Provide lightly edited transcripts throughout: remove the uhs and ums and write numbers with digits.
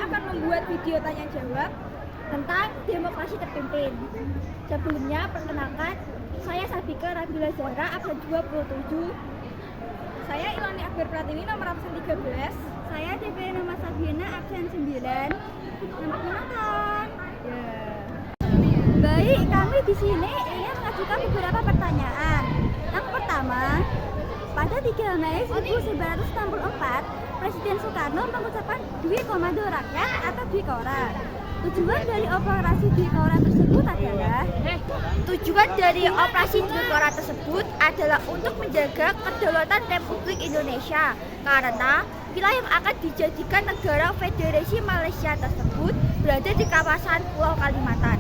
akan membuat video tanya jawab tentang demokrasi terpimpin. Sebelumnya, perkenalkan, saya Sabika Rabila Zahra, absen 27. Saya Iloni Akbar Pratiwi, nomor absen 13. Saya DP nama Sabiana, absen 9. Selamat menonton. Baik, kami di sini ingin mengajukan beberapa pertanyaan. Yang pertama, pada 3 Mei 1964, Presiden Soekarno mengucapkan Dwi Komando Rakyat atau Dwikora. Tujuan dari operasi Dwikora tersebut adalah untuk menjaga kedaulatan Republik Indonesia karena wilayah yang akan dijadikan negara Federasi Malaysia tersebut berada di kawasan Pulau Kalimantan.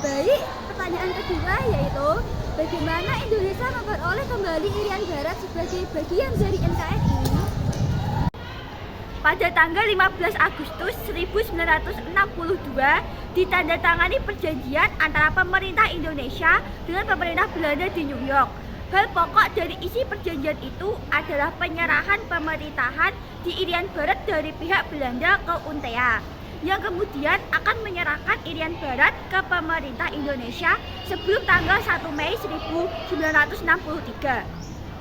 Baik, pertanyaan kedua yaitu bagaimana Indonesia memperoleh kembali Irian Barat sebagai bagian dari NKRI? Pada tanggal 15 Agustus 1962 ditandatangani perjanjian antara pemerintah Indonesia dengan pemerintah Belanda di New York. Hal pokok dari isi perjanjian itu adalah penyerahan pemerintahan di Irian Barat dari pihak Belanda ke UNTEA, yang kemudian akan menyerahkan Irian Barat ke pemerintah Indonesia sebelum tanggal 1 Mei 1963.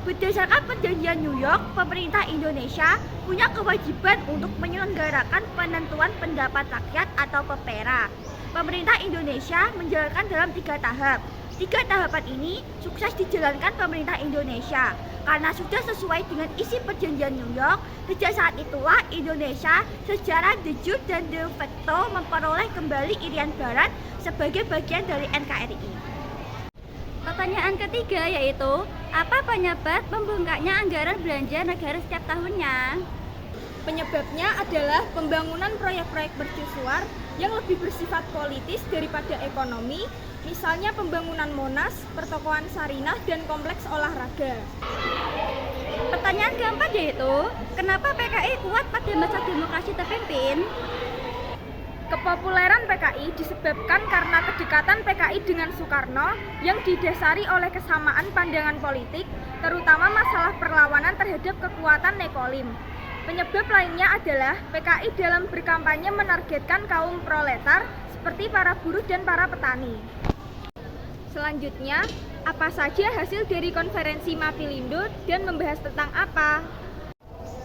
Berdasarkan perjanjian New York, pemerintah Indonesia punya kewajiban untuk menyelenggarakan penentuan pendapat rakyat atau PERA. Pemerintah Indonesia menjalankan dalam 3 tahap. 3 tahapan ini sukses dijalankan pemerintah Indonesia karena sudah sesuai dengan isi perjanjian New York. Sejak saat itulah Indonesia secara de jure dan de facto memperoleh kembali Irian Barat sebagai bagian dari NKRI. Pertanyaan ketiga yaitu, apa penyebab membengkaknya anggaran belanja negara setiap tahunnya? Penyebabnya adalah pembangunan proyek-proyek mercusuar yang lebih bersifat politis daripada ekonomi, misalnya pembangunan Monas, pertokoan Sarinah, dan kompleks olahraga. Pertanyaan keempat yaitu, kenapa PKI kuat pada masa demokrasi terpimpin? Kepopuleran PKI disebabkan karena kedekatan PKI dengan Soekarno yang didasari oleh kesamaan pandangan politik, terutama masalah perlawanan terhadap kekuatan nekolim. Penyebab lainnya adalah PKI dalam berkampanye menargetkan kaum proletar seperti para buruh dan para petani. Selanjutnya, apa saja hasil dari konferensi Mapilindo dan membahas tentang apa?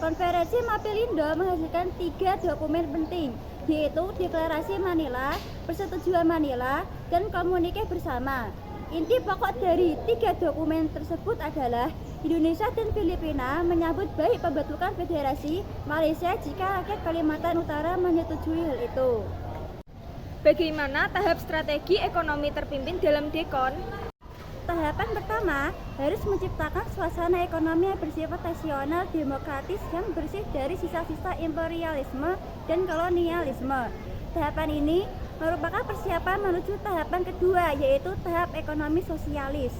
Konferensi Mapilindo menghasilkan 3 dokumen penting, yaitu Deklarasi Manila, Persetujuan Manila, dan Komunike Bersama. Inti pokok dari 3 dokumen tersebut adalah Indonesia dan Filipina menyambut baik pembentukan Federasi Malaysia jika rakyat Kalimantan Utara menyetujui hal itu. Bagaimana tahap strategi ekonomi terpimpin dalam Dekon? Tahapan pertama harus menciptakan suasana ekonomi yang bersifat nasional demokratis yang bersih dari sisa-sisa imperialisme dan kolonialisme. Tahapan ini merupakan persiapan menuju tahapan kedua, yaitu tahap ekonomi sosialis.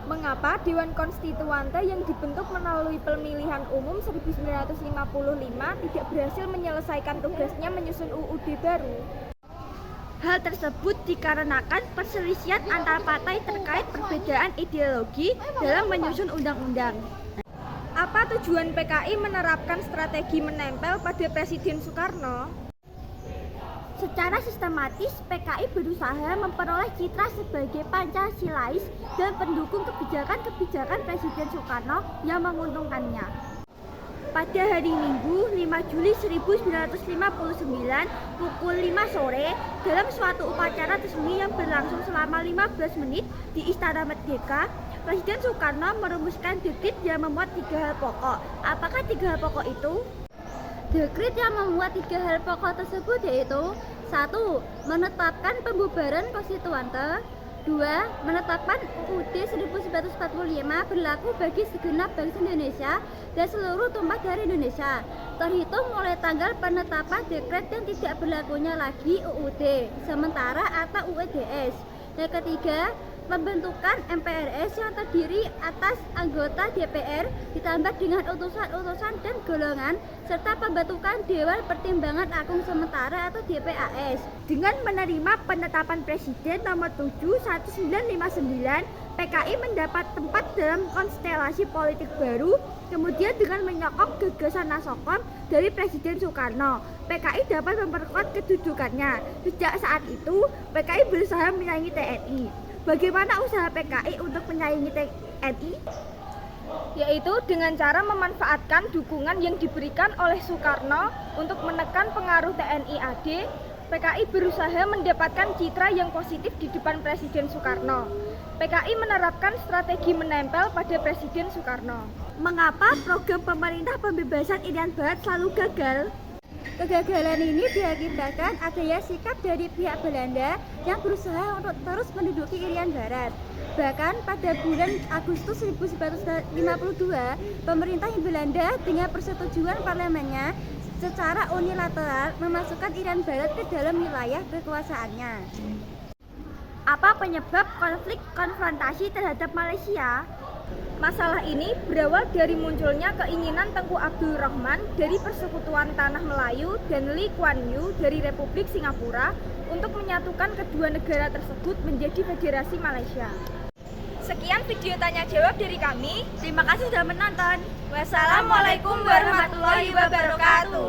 Mengapa Dewan Konstituante yang dibentuk melalui pemilihan umum 1955 tidak berhasil menyelesaikan tugasnya menyusun UUD baru? Hal tersebut dikarenakan perselisihan antar partai terkait perbedaan ideologi dalam menyusun undang-undang. Apa tujuan PKI menerapkan strategi menempel pada Presiden Soekarno? Secara sistematis, PKI berusaha memperoleh citra sebagai Pancasilais dan pendukung kebijakan-kebijakan Presiden Soekarno yang menguntungkannya. Pada hari Minggu 5 Juli 1959 pukul 5 sore dalam suatu upacara resmi yang berlangsung selama 15 menit di Istana Merdeka, Presiden Soekarno merumuskan dekret yang memuat 3 hal pokok. Apakah 3 hal pokok itu? Dekret yang memuat 3 hal pokok tersebut yaitu 1. Menetapkan pembubaran konstituante. 2. Menetapkan UUD 1945 berlaku bagi segenap bangsa Indonesia dan seluruh tumpah dari Indonesia, terhitung mulai tanggal penetapan dekret dan tidak berlakunya lagi UUD sementara atau UUDS. Yang ketiga, pembentukan MPRS yang terdiri atas anggota DPR ditambah dengan utusan-utusan dan golongan serta pembentukan Dewan Pertimbangan Agung Sementara atau DPAS dengan menerima penetapan Presiden nomor 7 1959. PKI mendapat tempat dalam konstelasi politik baru, kemudian dengan menyokong gagasan Nasokom dari Presiden Soekarno. PKI dapat memperkuat kedudukannya. Sejak saat itu, PKI berusaha menyaingi TNI. Bagaimana usaha PKI untuk menyaingi TNI? Yaitu dengan cara memanfaatkan dukungan yang diberikan oleh Soekarno untuk menekan pengaruh TNI AD. PKI berusaha mendapatkan citra yang positif di depan Presiden Soekarno. PKI menerapkan strategi menempel pada Presiden Soekarno. Mengapa program pemerintah pembebasan Irian Barat selalu gagal? Kegagalan ini diakibatkan adanya sikap dari pihak Belanda yang berusaha untuk terus menduduki Irian Barat. Bahkan pada bulan Agustus 1952, pemerintah Belanda dengan persetujuan parlemennya secara unilateral memasukkan Irian Barat ke dalam wilayah kekuasaannya. Apa penyebab konflik konfrontasi terhadap Malaysia? Masalah ini berawal dari munculnya keinginan Tengku Abdul Rahman dari Persekutuan Tanah Melayu dan Lee Kuan Yew dari Republik Singapura untuk menyatukan kedua negara tersebut menjadi Federasi Malaysia. Sekian video tanya jawab dari kami. Terima kasih sudah menonton. Wassalamualaikum warahmatullahi wabarakatuh.